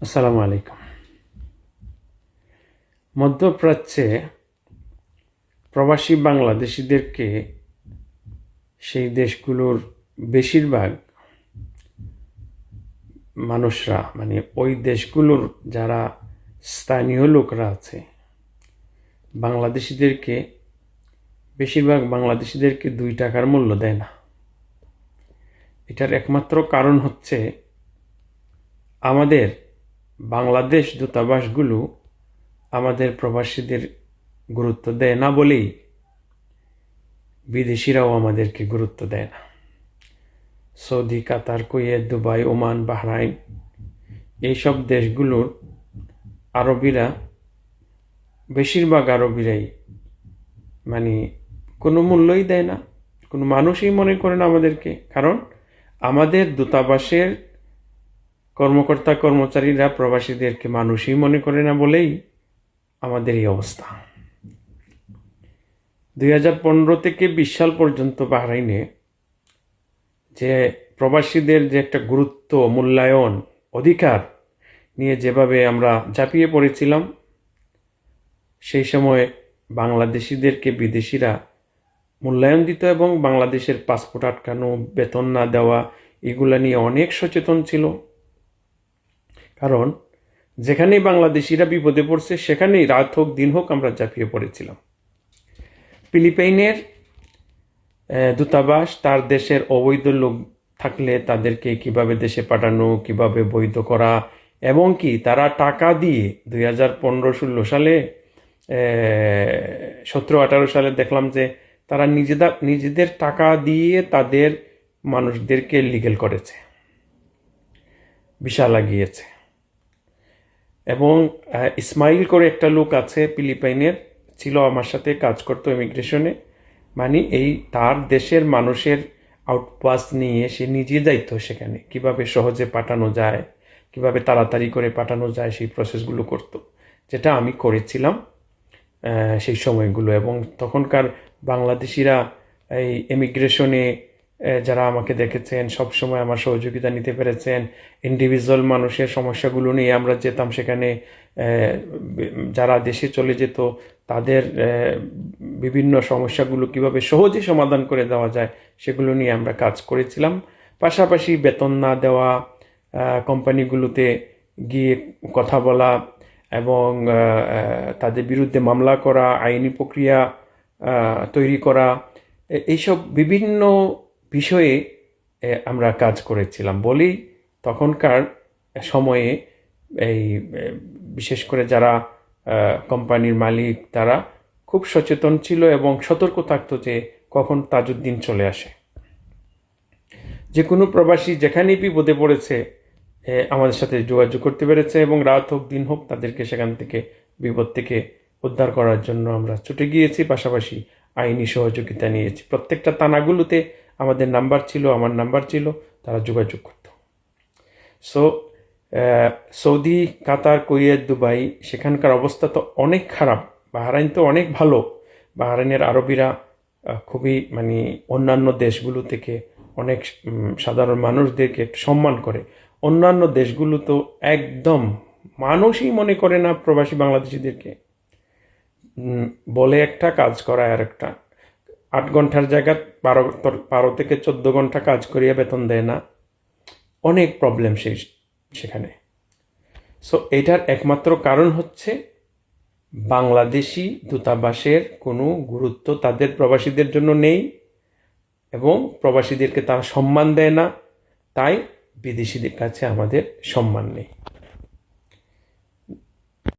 আসসালামু আলাইকুম। মধ্যপ্রাচ্যে প্রবাসী বাংলাদেশিদেরকে সেই দেশগুলোর বেশিরভাগ মানুষরা, মানে ওই দেশগুলোর যারা স্থানীয় লোকরা আছে, বেশিরভাগ বাংলাদেশিদেরকে 2 টাকার মূল্য দেয় না। এটার একমাত্র কারণ হচ্ছে আমাদের বাংলাদেশ দূতাবাসগুলো আমাদের প্রবাসীদের গুরুত্ব দেয় না বলেই বিদেশিরাও আমাদেরকে গুরুত্ব দেয় না। সৌদি, কাতার, কুয়েত, দুবাই, ওমান, বাহরাইন, এইসব দেশগুলোর বেশিরভাগ আরবিরাই মানে কোনো মূল্যই দেয় না, কোনো মানুষই মনে করে না আমাদেরকে। কারণ আমাদের দূতাবাসের কর্মকর্তা কর্মচারীরা প্রবাসীদেরকে মানুষই মনে করে না বলেই আমাদের এই অবস্থা। 2015 থেকে 20 সাল পর্যন্ত বাহরাইনে যে প্রবাসীদের যে একটা গুরুত্ব, মূল্যায়ন, অধিকার নিয়ে যেভাবে আমরা ঝাঁপিয়ে পড়েছিলাম, সেই সময় বাংলাদেশিদেরকে বিদেশিরা মূল্যায়ন দিত এবং বাংলাদেশের পাসপোর্ট আটকানো, বেতন না দেওয়া, এগুলা নিয়ে অনেক সচেতন ছিল। কারণ যেখানেই বাংলাদেশিরা বিপদে পড়ছে সেখানেই রাত হোক দিন হোক আমরা ঝাঁপিয়ে পড়েছিলাম। ফিলিপাইনের দূতাবাস তার দেশের অবৈধ লোক থাকলে তাদেরকে কিভাবে দেশে পাঠানো, কিভাবে বৈধ করা, এবং কি তারা টাকা দিয়ে 2015-16 সালে 17-18 সালে দেখলাম যে তারা নিজেদের টাকা দিয়ে তাদের মানুষদেরকে লিগেল করেছে, ভিসা লাগিয়েছে। এবং ইসমাইল করে একটা লোক আছে ফিলিপাইনের, ছিল, আমার সাথে কাজ করতো ইমিগ্রেশনে। মানে তার দেশের মানুষের আউটপাস নিয়ে সে নিজে যাইত সেখানে, কিভাবে সহজে পাঠানো যায়, কিভাবে তাড়াতাড়ি করে পাঠানো যায়, সেই প্রসেসগুলো করতো, যেটা আমি করেছিলাম সেই সময়গুলো। এবং তখনকার বাংলাদেশিরা এই ইমিগ্রেশনে যারা আমাকে দেখেছেন, সবসময় আমার সহযোগিতা নিতে পেরেছেন। ইন্ডিভিজুয়াল মানুষের সমস্যাগুলো নিয়ে আমরা যেতাম সেখানে, যারা দেশে চলে যেত তাদের বিভিন্ন সমস্যাগুলো কিভাবে সহজে সমাধান করে দেওয়া যায় সেগুলো নিয়ে আমরা কাজ করেছিলাম। পাশাপাশি বেতন না দেওয়া, কোম্পানিগুলোতে গিয়ে কথা বলা এবং তাদের বিরুদ্ধে মামলা করা, আইনি প্রক্রিয়া তৈরি করা, এইসব বিভিন্ন বিষয়ে আমরা কাজ করেছিলাম বলেই তখনকার সময়ে এই বিশেষ করে যারা কোম্পানির মালিক তারা খুব সচেতন ছিল এবং সতর্ক থাকতো যে কখন তাজউদ্দিন চলে আসে। যে কোনো প্রবাসী যেখানেই বিপদে পড়েছে আমাদের সাথে যোগাযোগ করতে পেরেছে এবং রাত হোক দিন হোক তাদেরকে সেখান থেকে, বিপদ থেকে উদ্ধার করার জন্য আমরা ছুটে গিয়েছি। পাশাপাশি আইনি সহযোগিতা নিয়েছি। প্রত্যেকটা থানাগুলোতে আমাদের নাম্বার ছিল, আমার নাম্বার ছিল, তারা যোগাযোগ করত। সৌদি, কাতার, কুয়েত, দুবাই, সেখানকার অবস্থা তো অনেক খারাপ। বাহরাইন তো অনেক ভালো। বাহরাইনের আরবিরা খুবই অন্যান্য দেশগুলো থেকে অনেক সাধারণ মানুষদেরকে একটু সম্মান করে। অন্যান্য দেশগুলো তো একদম মানুষই মনে করে না প্রবাসী বাংলাদেশিদেরকে। বলে একটা, কাজ করায় আর একটা। 8 ঘন্টার জায়গায় 12 থেকে 14 ঘন্টা কাজ করিয়া বেতন দেয় না। অনেক প্রবলেম সেখানে। এটার একমাত্র কারণ হচ্ছে বাংলাদেশি দূতাবাসের কোনো গুরুত্ব তাদের প্রবাসীদের জন্য নেই এবং প্রবাসীদেরকে তারা সম্মান দেয় না, তাই বিদেশিদের কাছে আমাদের সম্মান নেই।